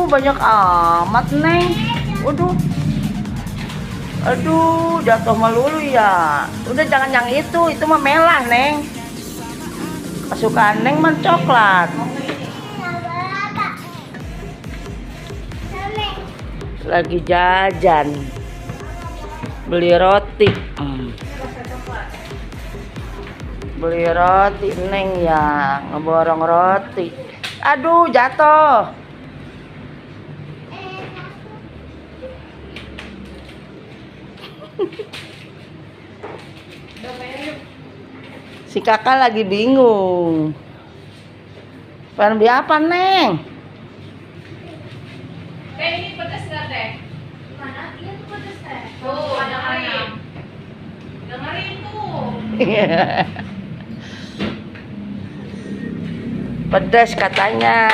banyak amat, Neng. Waduh. Aduh, jatuh melulu ya. Udah jangan yang itu mah melah, Neng. Kesukaan Neng mah coklat. Lagi jajan. Beli roti. Beli roti, Neng ya, ngeborong roti. Aduh, jatuh. Si kakak lagi bingung. Pengen beli apa, Neng? Ini pedas nggak, Teh? Mana? Iya tuh pedas, Teh. Tuh, dengerin. Dengerin tuh. Pedas katanya.